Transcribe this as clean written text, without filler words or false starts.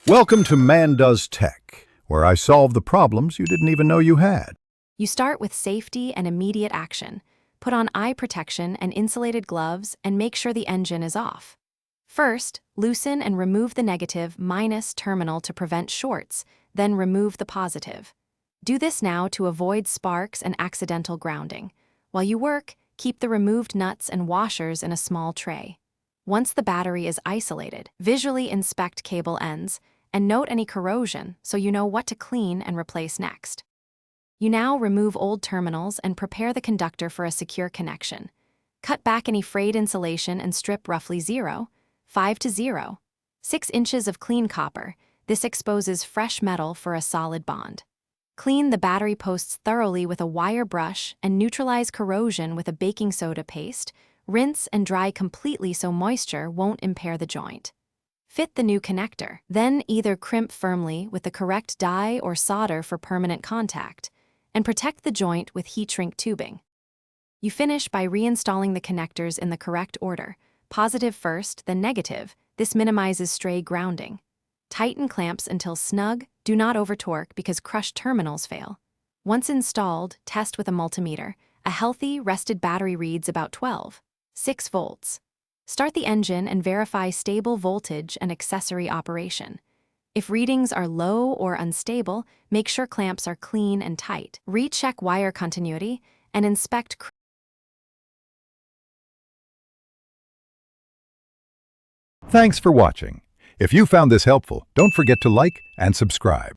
Welcome to Man Does Tech, where I solve the problems you didn't even know you had. You start with safety and immediate action. Put on eye protection and insulated gloves and make sure the engine is off. First, loosen and remove the negative minus terminal to prevent shorts, then remove the positive. Do this now to avoid sparks and accidental grounding. While you work, keep the removed nuts and washers in a small tray. Once the battery is isolated, visually inspect cable ends and note any corrosion so you know what to clean and replace next. You now remove old terminals and prepare the conductor for a secure connection. Cut back any frayed insulation and strip roughly 0.5 to 0.6 inches of clean copper. This exposes fresh metal for a solid bond. Clean the battery posts thoroughly with a wire brush and neutralize corrosion with a baking soda paste. Rinse and dry completely so moisture won't impair the joint. Fit the new connector, then either crimp firmly with the correct die or solder for permanent contact, and protect the joint with heat shrink tubing. You finish by reinstalling the connectors in the correct order, positive first, then negative. This minimizes stray grounding. Tighten clamps until snug, do not over-torque because crushed terminals fail. Once installed, test with a multimeter. A healthy, rested battery reads about 12.6 volts. Start the engine and verify stable voltage and accessory operation. If readings are low or unstable, make sure clamps are clean and tight. Recheck wire continuity and inspect. Thanks for watching. If you found this helpful, don't forget to like and subscribe.